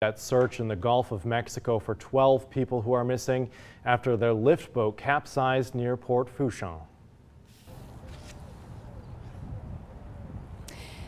That search in the Gulf of Mexico for 12 people who are missing after their lift boat capsized near Port Fourchon.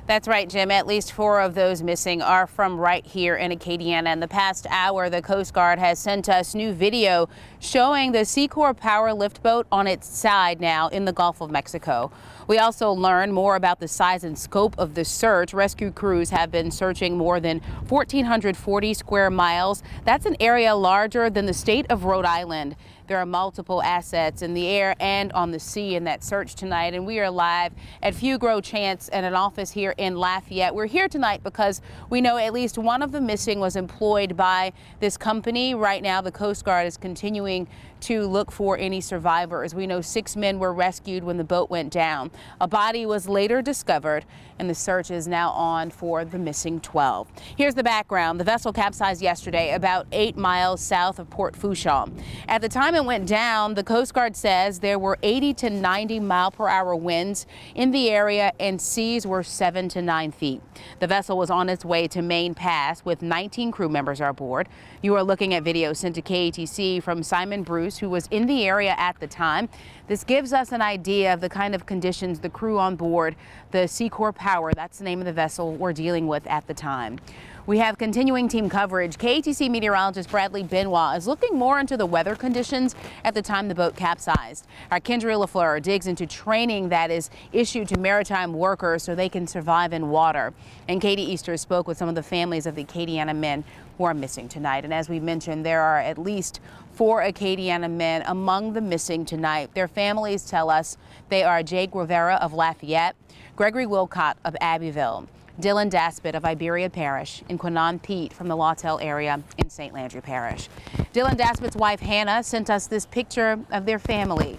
That's right, Jim. At least 4 of those missing are from right here in Acadiana. In the past hour, the Coast Guard has sent us new video showing the Secor Power lift boat on its side now in the Gulf of Mexico. We also learned more about the size and scope of the search. Rescue crews have been searching more than 1,440 square miles. That's an area larger than the state of Rhode Island. There are multiple assets in the air and on the sea in that search tonight, and we are live at Fugro Chance and an office here in Lafayette. We're here tonight because we know at least one of the missing was employed by this company. Right now, the Coast Guard is continuing to look for any survivors. We know 6 men were rescued when the boat went down. A body was later discovered, and the search is now on for the missing 12. Here's the background. The vessel capsized yesterday about 8 miles south of Port Fourchon. At the time it went down, the Coast Guard says there were 80 to 90 mile-per-hour winds in the area and seas were 7 to 9 feet. The vessel was on its way to Main Pass with 19 crew members aboard. You are looking at video sent to KATC from Simon Bruce, who was in the area at the time. This gives us an idea of the kind of conditions the crew on board the Secor Power, that's the name of the vessel, were dealing with at the time. We have continuing team coverage. KATC meteorologist Bradley Benoit is looking more into the weather conditions at the time the boat capsized. Our Kendria LaFleur digs into training that is issued to maritime workers so they can survive in water. And Katie Easter spoke with some of the families of the Acadiana men who are missing tonight. And as we mentioned, there are at least 4 Acadiana men among the missing tonight. Their families tell us they are Jake Rivera of Lafayette, Gregory Wilcott of Abbeville, Dylan Daspit of Iberia Parish, and Quinnan Pete from the Lawtell area in St. Landry Parish. Dylan Daspit's wife, Hannah, sent us this picture of their family.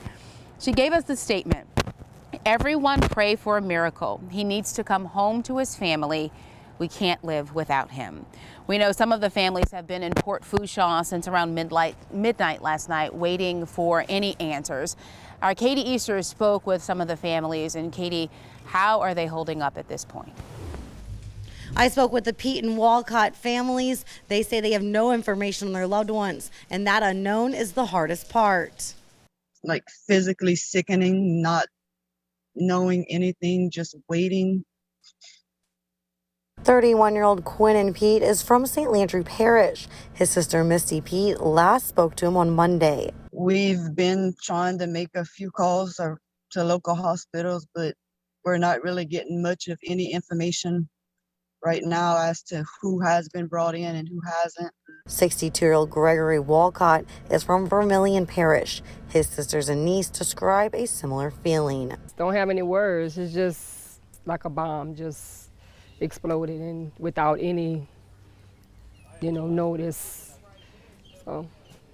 She gave us the statement, "Everyone pray for a miracle. He needs to come home to his family. We can't live without him." We know some of the families have been in Port Fourchon since around midnight last night, waiting for any answers. Our Katie Easter spoke with some of the families. And Katie, how are they holding up at this point? I spoke with the Pete and Walcott families. They say they have no information on their loved ones, and that unknown is the hardest part. Like physically sickening, not knowing anything, just waiting. 31-year-old Quinnan Pete is from St. Landry Parish. His sister Misty Pete last spoke to him on Monday. We've been trying to make a few calls to local hospitals, but we're not really getting much of any information right now as to who has been brought in and who hasn't. 62-year-old Gregory Walcott is from Vermilion Parish. His sisters and niece describe a similar feeling. Don't have any words. It's just like a bomb just exploded and without any, notice. So,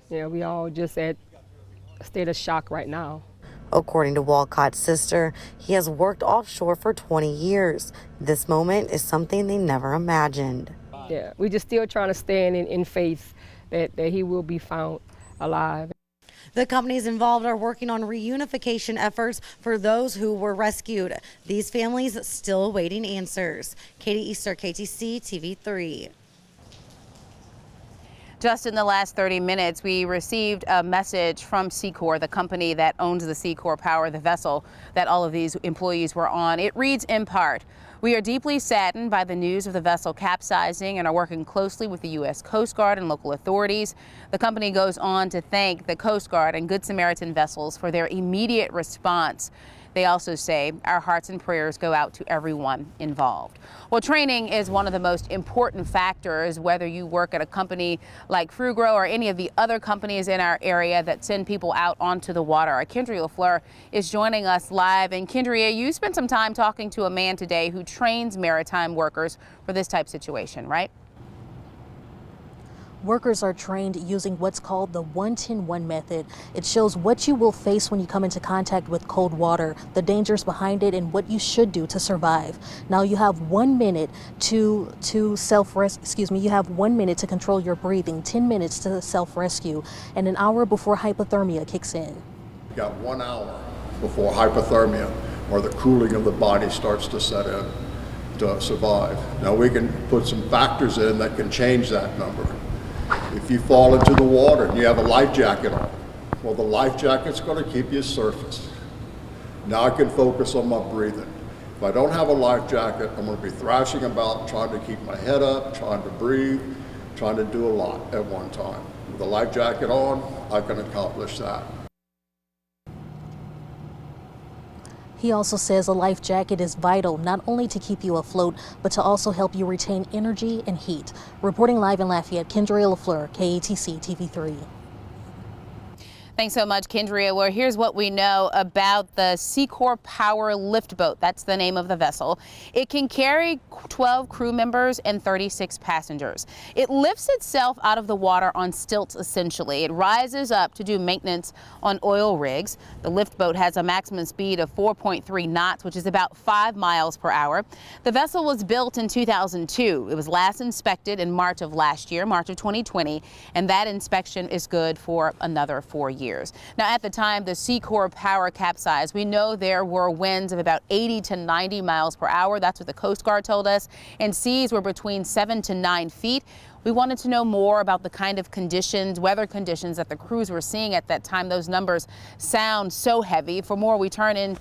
yeah, we all just at a state of shock right now. According to Walcott's sister, he has worked offshore for 20 years. This moment is something they never imagined. Yeah, we just still trying to stand in faith that he will be found alive. The companies involved are working on reunification efforts for those who were rescued. These families still awaiting answers. Katie Easter, KATC TV3. Just in the last 30 minutes, we received a message from Secor, the company that owns the Secor Power, the vessel that all of these employees were on. It reads in part, "We are deeply saddened by the news of the vessel capsizing and are working closely with the U.S. Coast Guard and local authorities." The company goes on to thank the Coast Guard and Good Samaritan vessels for their immediate response. They also say our hearts and prayers go out to everyone involved. Well, training is one of the most important factors, whether you work at a company like Fugro or any of the other companies in our area that send people out onto the water. Our Kendria LaFleur is joining us live. And Kendria, you spent some time talking to a man today who trains maritime workers for this type of situation, right? Workers are trained using what's called the 1-10-1 method. It shows what you will face when you come into contact with cold water, the dangers behind it, and what you should do to survive. Now you have 1 minute to you have 1 minute to control your breathing, 10 minutes to self-rescue, and an hour before hypothermia kicks in. You got 1 hour before hypothermia, or the cooling of the body starts to set in. survive. Now we can put some factors in that can change that number. If you fall into the water and you have a life jacket on, well, the life jacket's going to keep you surface. Now I can focus on my breathing. If I don't have a life jacket, I'm going to be thrashing about, trying to keep my head up, trying to breathe, trying to do a lot at one time. With a life jacket on, I can accomplish that. He also says a life jacket is vital not only to keep you afloat, but to also help you retain energy and heat. Reporting live in Lafayette, Kendria LaFleur, KATC TV3. Thanks so much, Kendria. Well, here's what we know about the Seacor Power Lift Boat. That's the name of the vessel. It can carry 12 crew members and 36 passengers. It lifts itself out of the water on stilts, essentially. It rises up to do maintenance on oil rigs. The lift boat has a maximum speed of 4.3 knots, which is about 5 miles per hour. The vessel was built in 2002. It was last inspected in March of last year, March of 2020, and that inspection is good for another 4 years. Now, at the time the Seacor Power capsized, we know there were winds of about 80 to 90 miles per hour. That's what the Coast Guard told us. And seas were between 7 to 9 feet. We wanted to know more about the kind of conditions, weather conditions that the crews were seeing at that time. Those numbers sound so heavy. For more, we turn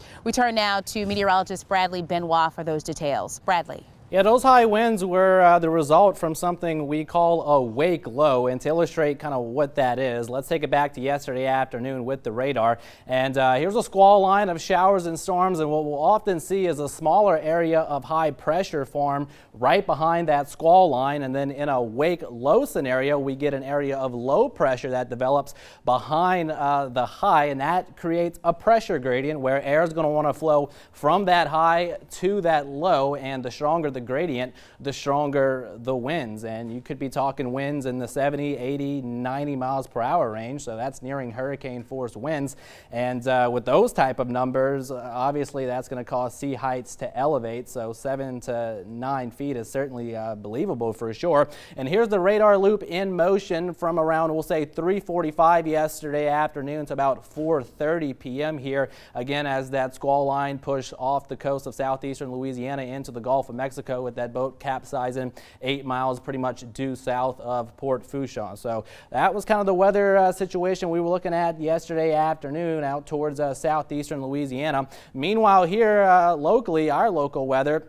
now to meteorologist Bradley Benoit for those details. Bradley. Yeah, those high winds were the result from something we call a wake low, and to illustrate kind of what that is, let's take it back to yesterday afternoon with the radar. And here's a squall line of showers and storms, and what we'll often see is a smaller area of high pressure form right behind that squall line, and then in a wake low scenario, we get an area of low pressure that develops behind the high, and that creates a pressure gradient where air is going to want to flow from that high to that low, and the stronger the gradient, the stronger the winds. And you could be talking winds in the 70, 80, 90 miles per hour range. So that's nearing hurricane force winds. And with those type of numbers, obviously that's going to cause sea heights to elevate. So 7 to 9 feet is certainly believable for sure. And here's the radar loop in motion from around, we'll say 3:45 yesterday afternoon to about 4:30 p.m. here. Again, as that squall line pushed off the coast of southeastern Louisiana into the Gulf of Mexico, with that boat capsizing 8 miles pretty much due south of Port Fourchon. So that was kind of the weather situation we were looking at yesterday afternoon out towards southeastern Louisiana. Meanwhile, here locally, our local weather,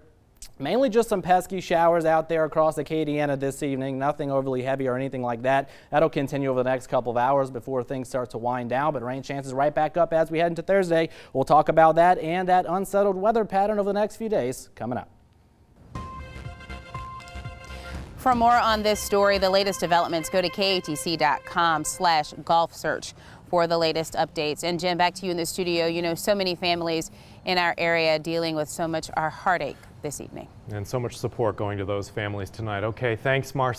mainly just some pesky showers out there across Acadiana this evening. Nothing overly heavy or anything like that. That'll continue over the next couple of hours before things start to wind down, but rain chances right back up as we head into Thursday. We'll talk about that and that unsettled weather pattern over the next few days coming up. For more on this story, the latest developments, go to katc.com/golf search for the latest updates. And Jim, back to you in the studio. You know, so many families in our area dealing with so much heartache this evening. And so much support going to those families tonight. Okay, thanks, Marcia.